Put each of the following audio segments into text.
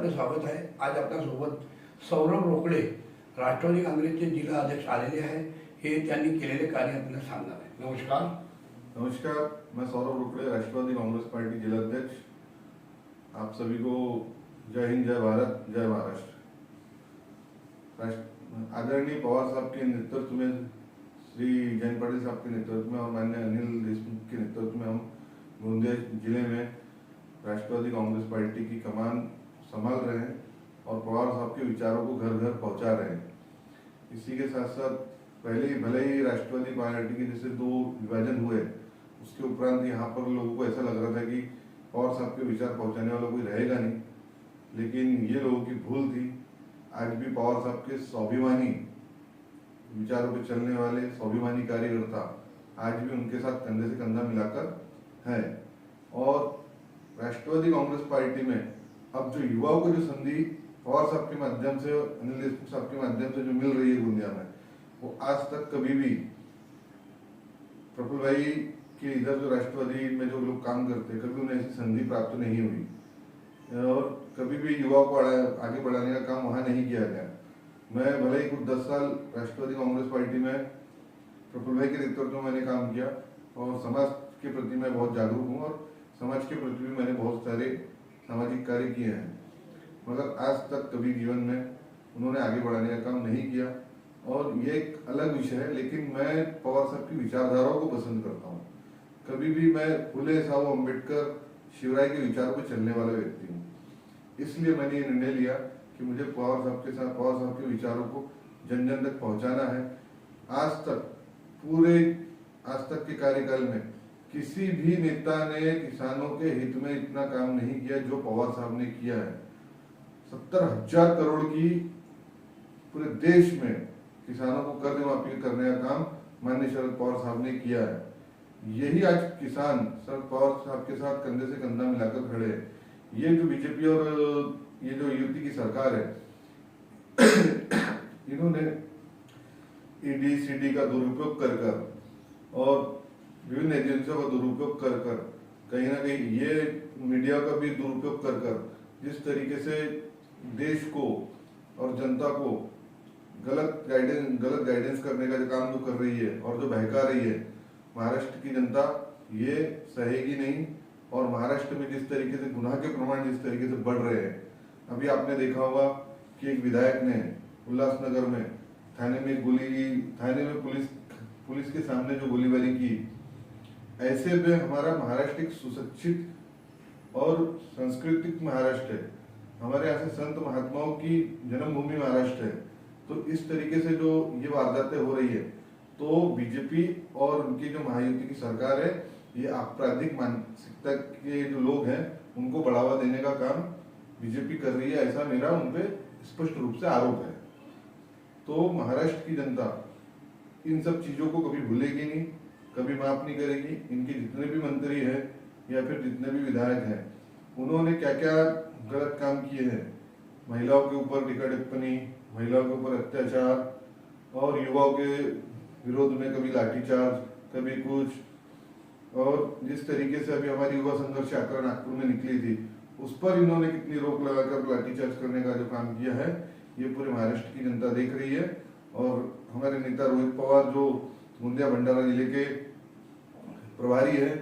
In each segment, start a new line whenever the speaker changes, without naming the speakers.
आपलं स्वागत आहे। आज आपल्यासोबत सौरभ रोकडे राष्ट्रवादी काँग्रेसचे जिल्हा अध्यक्ष आलेले आहे। हे त्यांनी केलेले कार्य आपल्याला सांगणार आहे। नमस्कार।
नमस्कार, मैं सौरभ रोकडे, राष्ट्रवादी कांग्रेस पार्टी जिला अध्यक्ष। आप सभी को जय हिंद, जय भारत, जय महाराष्ट्र। आदरणीय पवार साहब के नेतृत्व में, श्री जयंत पाटिल साहब के नेतृत्व में और माननीय अनिल देशमुख के नेतृत्व में हम गोंदिया जिले में राष्ट्रवादी कांग्रेस पार्टी की कमान संभाल रहे हैं और पवार साहब के विचारों को घर घर पहुंचा रहे हैं। इसी के साथ साथ भले ही राष्ट्रवादी पार्टी के जैसे दो विभाजन हुए, उसके उपरांत यहाँ पर लोगों को ऐसा लग रहा था कि पवार साहब के विचार पहुंचाने वाला कोई रहेगा नहीं, लेकिन ये लोगों की भूल थी। आज भी पवार साहब के स्वाभिमानी विचारों पर चलने वाले स्वाभिमानी कार्यकर्ता आज भी उनके साथ कंधे से कंधा मिलाकर हैं। और राष्ट्रवादी कांग्रेस पार्टी में अब जो युवाओं को जो संधि पवार साहब के माध्यम से, अनिल देशमुख साहब के माध्यम से जो मिल रही है गोंदिया में, वो आज तक कभी भी प्रफुल्ल भाई के इधर जो राष्ट्रवादी में जो लोग काम करते, कभी उन्हें ऐसी संधि प्राप्त नहीं हुई और कभी भी युवाओं को आगे बढ़ाने का काम वहां नहीं किया गया। मैं भले ही कुछ 10 साल राष्ट्रवादी कांग्रेस पार्टी में प्रफुल्ल भाई के नेतृत्व में मैंने काम किया और समाज के प्रति मैं बहुत जागरूक हूँ और समाज के प्रति भी मैंने बहुत सारे सामाजिक कार्य किए हैं, मगर आज तक कभी जीवन में उन्होंने आगे बढ़ाने का काम नहीं किया। और ये एक अलग विषय है, लेकिन मैं पवार साहब की विचारधाराओं को पसंद करता हूँ। कभी भी मैं फुले साहब अम्बेडकर शिवराय के विचारों पर चलने वाला व्यक्ति हूँ, इसलिए मैंने ये निर्णय लिया कि मुझे पवार साहब के साथ पवार साहब के विचारों को जन जन तक पहुंचाना है। आज तक के कार्यकाल में किसी भी नेता ने किसानों के हित में इतना काम नहीं किया जो पवार साहब ने किया है। 70,000 करोड़ की पूरे देश में किसानों को कर्ज माफी करने का काम माननीय शरद पवार साहब ने किया है। यही आज किसान शरद पवार साहब के साथ कंधे से कंधा मिलाकर खड़े हैं। ये जो बीजेपी और ये जो युति की सरकार है, इन्होंने ईडी सीडी का दुरुपयोग कर और विभिन्न एजेंसियों का दुरुपयोग कर कहीं ना कहीं ये मीडिया का भी दुरुपयोग कर जिस तरीके से देश को और जनता को गलत गाइडेंस करने का जो काम जो कर रही है और जो बहका रही है, महाराष्ट्र की जनता ये सहेगी नहीं। और महाराष्ट्र में जिस तरीके से गुनाह के प्रमाण जिस तरीके से बढ़ रहे हैं, अभी आपने देखा होगा कि एक विधायक ने उल्लासनगर में थाने में पुलिस के सामने जो गोलीबारी की। ऐसे में हमारा महाराष्ट्र एक सुशिक्षित और सांस्कृतिक महाराष्ट्र है, हमारे यहाँ से संत महात्माओं की जन्मभूमि महाराष्ट्र है। तो इस तरीके से जो ये वारदातें हो रही है, तो बीजेपी और उनकी जो महायुति की सरकार है, ये आपराधिक मानसिकता के जो लोग हैं उनको बढ़ावा देने का काम बीजेपी कर रही है, ऐसा मेरा उनपे स्पष्ट रूप से आरोप है। तो महाराष्ट्र की जनता इन सब चीजों को कभी भूलेगी नहीं, कभी माफ नहीं करेगी। इनके जितने भी मंत्री हैं या फिर जितने भी विधायक हैं, उन्होंने क्या क्या गलत काम किए हैं, महिलाओं के ऊपर टीका टिप्पणी, महिलाओं के ऊपर अत्याचार और युवाओं के विरोध में कभी लाठीचार्ज, कभी कुछ। और जिस तरीके से अभी हमारी युवा संघर्ष यात्रा नागपुर में निकली थी, उस पर इन्होंने कितनी रोक लगाकर लाठीचार्ज करने का जो काम किया है, ये पूरे महाराष्ट्र की जनता देख रही है। और हमारे नेता रोहित पवार जो गोंदिया भंडारा जिले के प्रभारी है,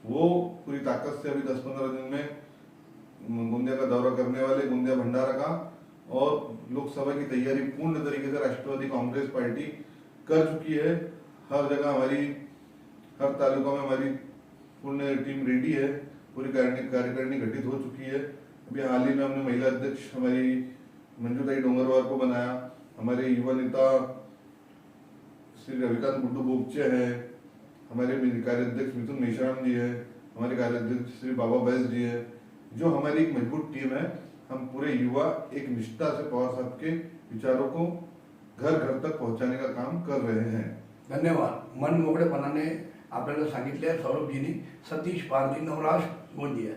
वो पूरी ताकत से अभी 10-15 दिन में गोंदिया का दौरा करने वाले, गोंदिया भंडारा का। और लोकसभा की तैयारी पूर्ण तरीके से राष्ट्रवादी कांग्रेस पार्टी कर चुकी है। हर जगह हर तालुका में हमारी पूर्ण टीम रेडी है, पूरी कार्यकारिणी गठित हो चुकी है। अभी हाल ही में हमने महिला अध्यक्ष हमारी मंजूताई डोंगरवार को बनाया। हमारे युवा नेता श्री रविकांत गुड्डू बोगचे है, हमारे कार्याध्यक्ष मिथुन मेश्राम जी है, हमारे कार्याध्यक्ष श्री बाबा बैस जी है। जो हमारी एक मजबूत टीम है, हम पूरे युवा एक निष्ठा से पवार साहब के विचारों को घर घर तक पहुंचाने का काम कर रहे हैं।
धन्यवाद। मन मोकळेपणाने आपल्याला सांगितले सौरभजींनी। सतीश पारधी, नवराष्ट्र, गोंदिया।